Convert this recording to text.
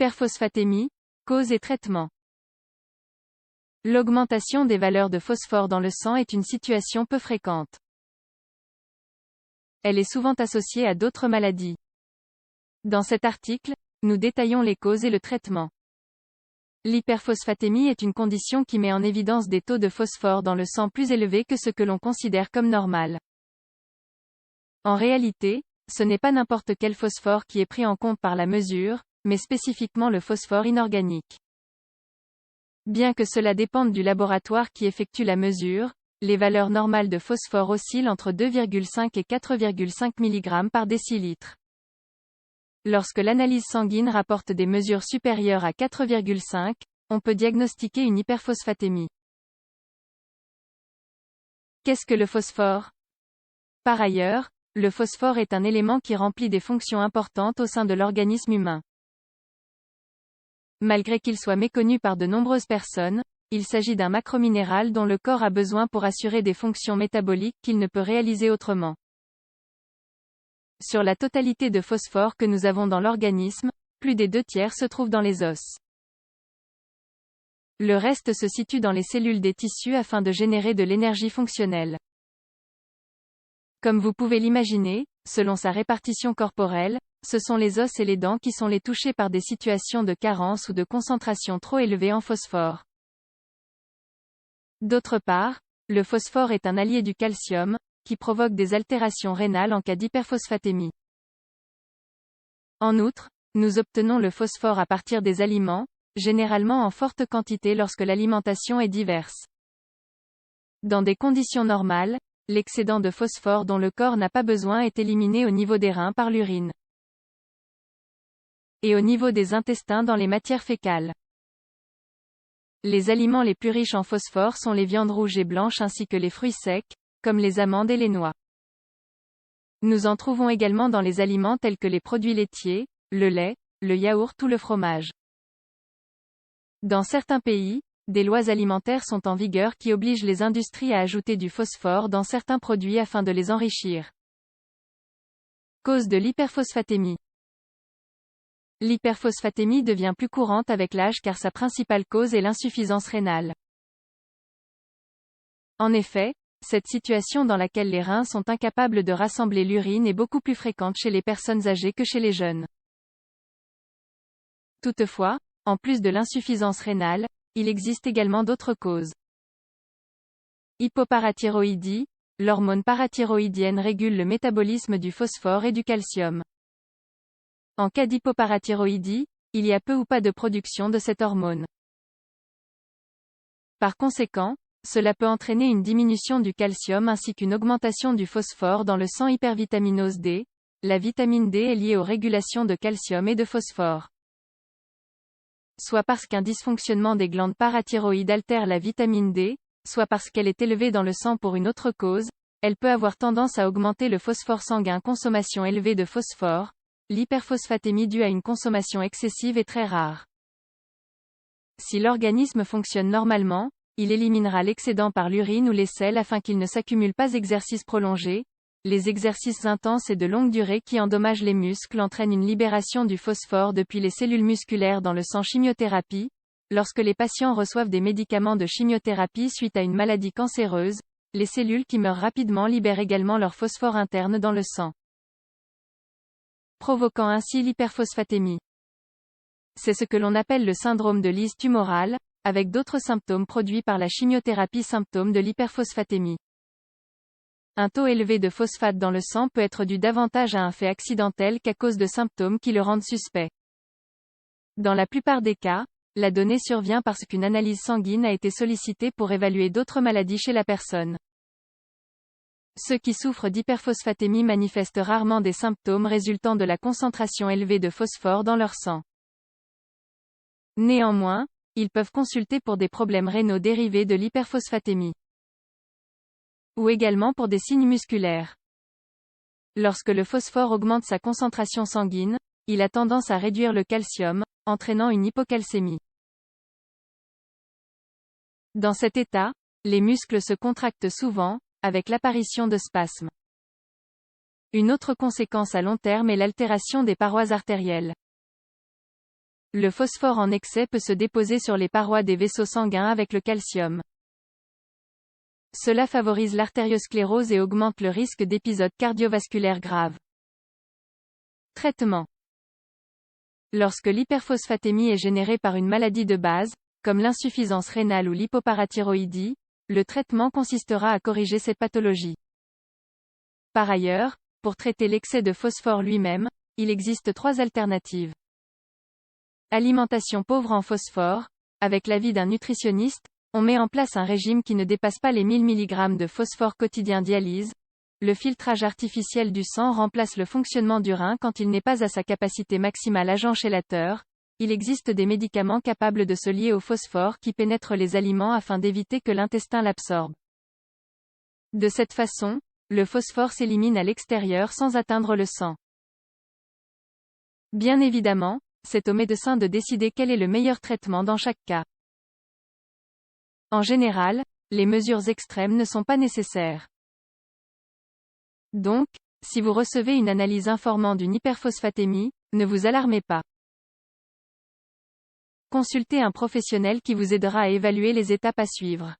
L'hyperphosphatémie, cause et traitement. L'augmentation des valeurs de phosphore dans le sang est une situation peu fréquente. Elle est souvent associée à d'autres maladies. Dans cet article, nous détaillons les causes et le traitement. L'hyperphosphatémie est une condition qui met en évidence des taux de phosphore dans le sang plus élevés que ce que l'on considère comme normal. En réalité, ce n'est pas n'importe quel phosphore qui est pris en compte par la mesure, mais spécifiquement le phosphore inorganique. Bien que cela dépende du laboratoire qui effectue la mesure, les valeurs normales de phosphore oscillent entre 2,5 et 4,5 mg par décilitre. Lorsque l'analyse sanguine rapporte des mesures supérieures à 4,5, on peut diagnostiquer une hyperphosphatémie. Qu'est-ce que le phosphore? Par ailleurs, le phosphore est un élément qui remplit des fonctions importantes au sein de l'organisme humain. Malgré qu'il soit méconnu par de nombreuses personnes, il s'agit d'un macrominéral dont le corps a besoin pour assurer des fonctions métaboliques qu'il ne peut réaliser autrement. Sur la totalité de phosphore que nous avons dans l'organisme, plus des 2/3 se trouvent dans les os. Le reste se situe dans les cellules des tissus afin de générer de l'énergie fonctionnelle. Comme vous pouvez l'imaginer, selon sa répartition corporelle, ce sont les os et les dents qui sont les touchés par des situations de carence ou de concentration trop élevée en phosphore. D'autre part, le phosphore est un allié du calcium, qui provoque des altérations rénales en cas d'hyperphosphatémie. En outre, nous obtenons le phosphore à partir des aliments, généralement en forte quantité lorsque l'alimentation est diverse. Dans des conditions normales, l'excédent de phosphore dont le corps n'a pas besoin est éliminé au niveau des reins par l'urine. Et au niveau des intestins dans les matières fécales. Les aliments les plus riches en phosphore sont les viandes rouges et blanches ainsi que les fruits secs, comme les amandes et les noix. Nous en trouvons également dans les aliments tels que les produits laitiers, le lait, le yaourt ou le fromage. Dans certains pays, des lois alimentaires sont en vigueur qui obligent les industries à ajouter du phosphore dans certains produits afin de les enrichir. Cause de l'hyperphosphatémie. L'hyperphosphatémie devient plus courante avec l'âge car sa principale cause est l'insuffisance rénale. En effet, cette situation dans laquelle les reins sont incapables de rassembler l'urine est beaucoup plus fréquente chez les personnes âgées que chez les jeunes. Toutefois, en plus de l'insuffisance rénale, il existe également d'autres causes. Hypoparathyroïdie, l'hormone parathyroïdienne régule le métabolisme du phosphore et du calcium. En cas d'hypoparathyroïdie, il y a peu ou pas de production de cette hormone. Par conséquent, cela peut entraîner une diminution du calcium ainsi qu'une augmentation du phosphore dans le sang. Hypervitaminose D. La vitamine D est liée aux régulations de calcium et de phosphore. Soit parce qu'un dysfonctionnement des glandes parathyroïdes altère la vitamine D, soit parce qu'elle est élevée dans le sang pour une autre cause, elle peut avoir tendance à augmenter le phosphore sanguin. Consommation élevée de phosphore. L'hyperphosphatémie due à une consommation excessive est très rare. Si l'organisme fonctionne normalement, il éliminera l'excédent par l'urine ou les selles afin qu'il ne s'accumule pas. Exercices prolongés. Les exercices intenses et de longue durée qui endommagent les muscles entraînent une libération du phosphore depuis les cellules musculaires dans le sang. Chimiothérapie. Lorsque les patients reçoivent des médicaments de chimiothérapie suite à une maladie cancéreuse, les cellules qui meurent rapidement libèrent également leur phosphore interne dans le sang, provoquant ainsi l'hyperphosphatémie. C'est ce que l'on appelle le syndrome de lyse tumorale, avec d'autres symptômes produits par la chimiothérapie. Symptômes de l'hyperphosphatémie. Un taux élevé de phosphate dans le sang peut être dû davantage à un fait accidentel qu'à cause de symptômes qui le rendent suspect. Dans la plupart des cas, la donnée survient parce qu'une analyse sanguine a été sollicitée pour évaluer d'autres maladies chez la personne. Ceux qui souffrent d'hyperphosphatémie manifestent rarement des symptômes résultant de la concentration élevée de phosphore dans leur sang. Néanmoins, ils peuvent consulter pour des problèmes rénaux dérivés de l'hyperphosphatémie. Ou également pour des signes musculaires. Lorsque le phosphore augmente sa concentration sanguine, il a tendance à réduire le calcium, entraînant une hypocalcémie. Dans cet état, les muscles se contractent souvent, avec l'apparition de spasmes. Une autre conséquence à long terme est l'altération des parois artérielles. le phosphore en excès peut se déposer sur les parois des vaisseaux sanguins avec le calcium. Cela favorise l'artériosclérose et augmente le risque d'épisodes cardiovasculaires graves. Traitement. Lorsque l'hyperphosphatémie est générée par une maladie de base, comme l'insuffisance rénale ou l'hypoparathyroïdie, le traitement consistera à corriger cette pathologie. Par ailleurs, pour traiter l'excès de phosphore lui-même, il existe 3 alternatives. Alimentation pauvre en phosphore. Avec l'avis d'un nutritionniste, on met en place un régime qui ne dépasse pas les 1000 mg de phosphore quotidien. Dialyse. Le filtrage artificiel du sang remplace le fonctionnement du rein quand il n'est pas à sa capacité maximale. Agent chélateur. Il existe des médicaments capables de se lier au phosphore qui pénètrent les aliments afin d'éviter que l'intestin l'absorbe. De cette façon, le phosphore s'élimine à l'extérieur sans atteindre le sang. Bien évidemment, c'est au médecin de décider quel est le meilleur traitement dans chaque cas. En général, les mesures extrêmes ne sont pas nécessaires. Donc, si vous recevez une analyse informant d'une hyperphosphatémie, ne vous alarmez pas. Consultez un professionnel qui vous aidera à évaluer les étapes à suivre.